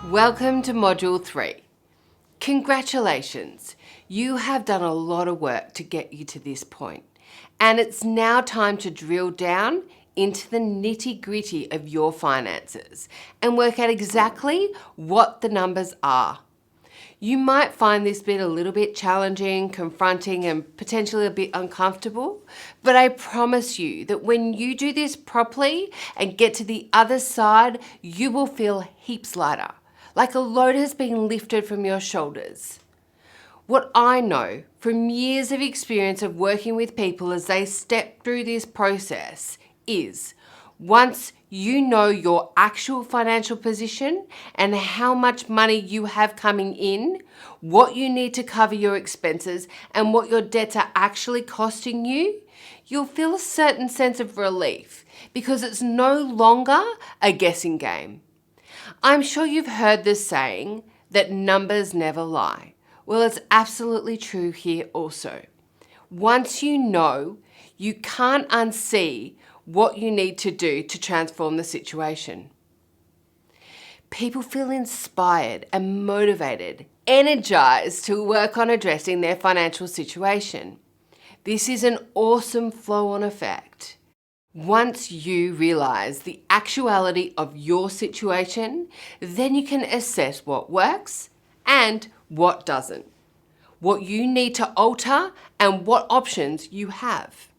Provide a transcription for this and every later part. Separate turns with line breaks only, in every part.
Welcome to Module 3. Congratulations! You have done a lot of work to get you to this point, and it's now time to drill down into the nitty-gritty of your finances and work out exactly what the numbers are. You might find this bit a little bit challenging, confronting, and potentially a bit uncomfortable, but I promise you that when you do this properly and get to the other side, you will feel heaps lighter, like a load has been lifted from your shoulders. What I know from years of experience of working with people as they step through this process is once you know your actual financial position and how much money you have coming in, what you need to cover your expenses, and what your debts are actually costing you, you'll feel a certain sense of relief because it's no longer a guessing game. I'm sure you've heard this saying that numbers never lie. Well, it's absolutely true here also. Once you know, you can't unsee what you need to do to transform the situation. People feel inspired and motivated, energized to work on addressing their financial situation. This is an awesome flow-on effect. Once you realize the actuality of your situation, then you can assess what works and what doesn't, what you need to alter and what options you have.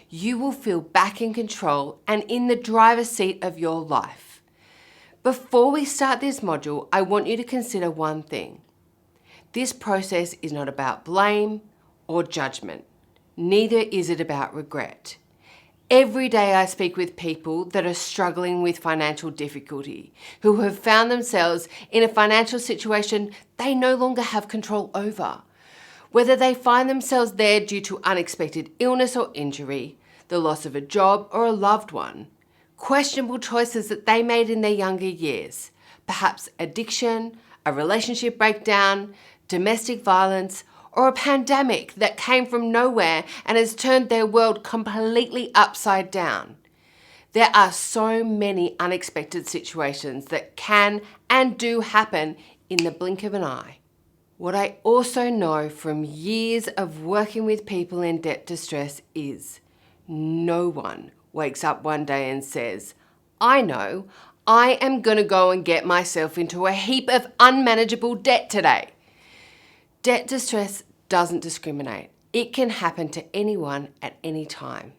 You will feel back in control and in the driver's seat of your life. Before we start this module, I want you to consider one thing. This process is not about blame or judgment. Neither is it about regret. Every day I speak with people that are struggling with financial difficulty, who have found themselves in a financial situation they no longer have control over. Whether they find themselves there due to unexpected illness or injury, the loss of a job or a loved one, questionable choices that they made in their younger years, perhaps addiction, a relationship breakdown, domestic violence, or a pandemic that came from nowhere and has turned their world completely upside down. There are so many unexpected situations that can and do happen in the blink of an eye. What I also know from years of working with people in debt distress is no one wakes up one day and says, I know, I am going to go and get myself into a heap of unmanageable debt today. Debt distress doesn't discriminate. It can happen to anyone at any time.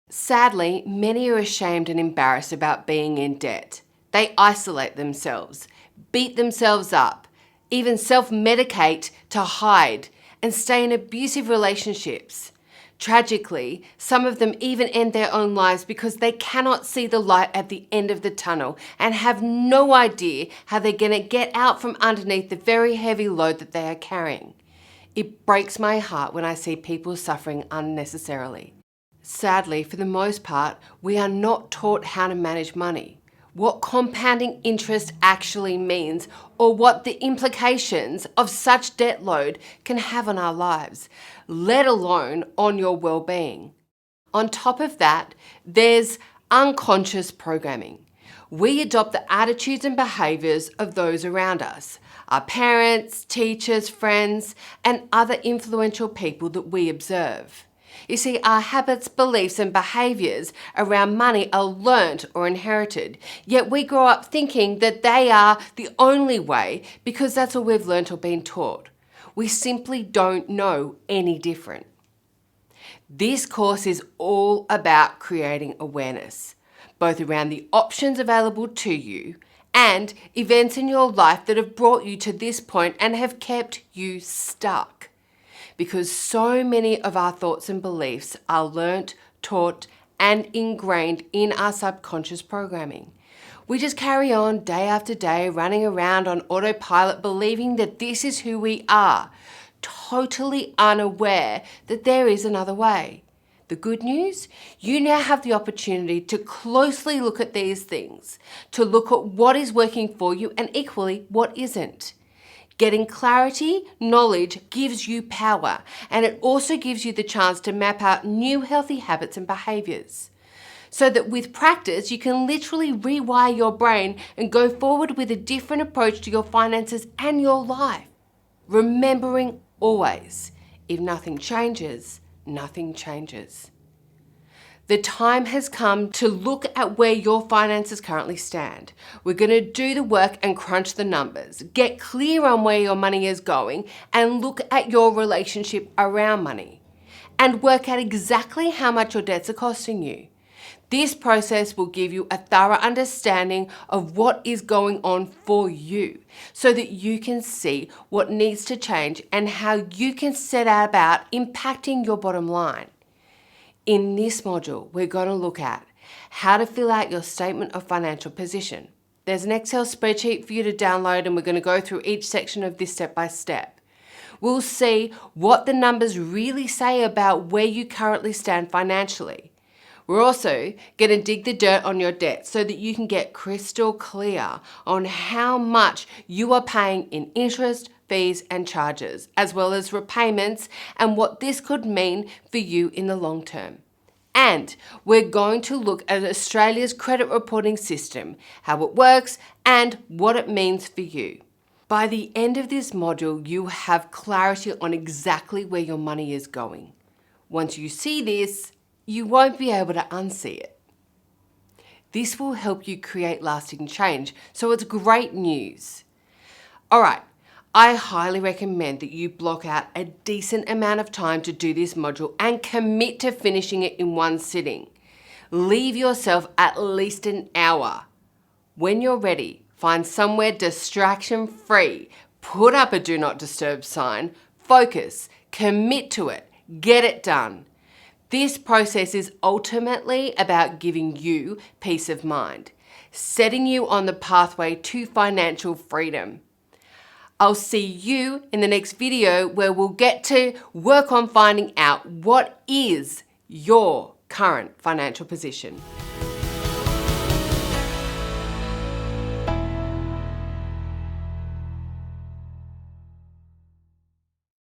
Sadly, many are ashamed and embarrassed about being in debt. They isolate themselves, beat themselves up, even self-medicate to hide, and stay in abusive relationships. Tragically, some of them even end their own lives because they cannot see the light at the end of the tunnel and have no idea how they're going to get out from underneath the very heavy load that they are carrying. It breaks my heart when I see people suffering unnecessarily. Sadly, for the most part, we are not taught how to manage money, what compounding interest actually means, or what the implications of such debt load can have on our lives, let alone on your well-being. On top of that, there's unconscious programming. We adopt the attitudes and behaviours of those around us, our parents, teachers, friends, and other influential people that we observe. You see, our habits, beliefs, and behaviours around money are learnt or inherited, yet we grow up thinking that they are the only way because that's all we've learnt or been taught. We simply don't know any different. This course is all about creating awareness, both around the options available to you and events in your life that have brought you to this point and have kept you stuck. Because so many of our thoughts and beliefs are learnt, taught, and ingrained in our subconscious programming. We just carry on day after day, running around on autopilot, believing that this is who we are, totally unaware that there is another way. The good news, you now have the opportunity to closely look at these things, to look at what is working for you and equally what isn't. Getting clarity, knowledge gives you power, and it also gives you the chance to map out new healthy habits and behaviours. so that with practice, you can literally rewire your brain and go forward with a different approach to your finances and your life. Remembering always, if nothing changes, nothing changes. The time has come to look at where your finances currently stand. We're going to do the work and crunch the numbers, get clear on where your money is going, and look at your relationship around money, and work out exactly how much your debts are costing you. This process will give you a thorough understanding of what is going on for you so that you can see what needs to change and how you can set about impacting your bottom line. In this module, we're going to look at how to fill out your statement of financial position. There's an Excel spreadsheet for you to download, and we're going to go through each section of this step by step. We'll see what the numbers really say about where you currently stand financially. We're also going to dig the dirt on your debt so that you can get crystal clear on how much you are paying in interest, fees and charges, as well as repayments, and what this could mean for you in the long term. And we're going to look at Australia's credit reporting system, how it works and what it means for you. By the end of this module, you have clarity on exactly where your money is going. Once you see this, you won't be able to unsee it. This will help you create lasting change, so it's great news. All right, I highly recommend that you block out a decent amount of time to do this module and commit to finishing it in one sitting. Leave yourself at least an hour. When you're ready, find somewhere distraction-free, put up a do not disturb sign, focus, commit to it, get it done. This process is ultimately about giving you peace of mind, setting you on the pathway to financial freedom. I'll see you in the next video where we'll get to work on finding out what is your current financial position.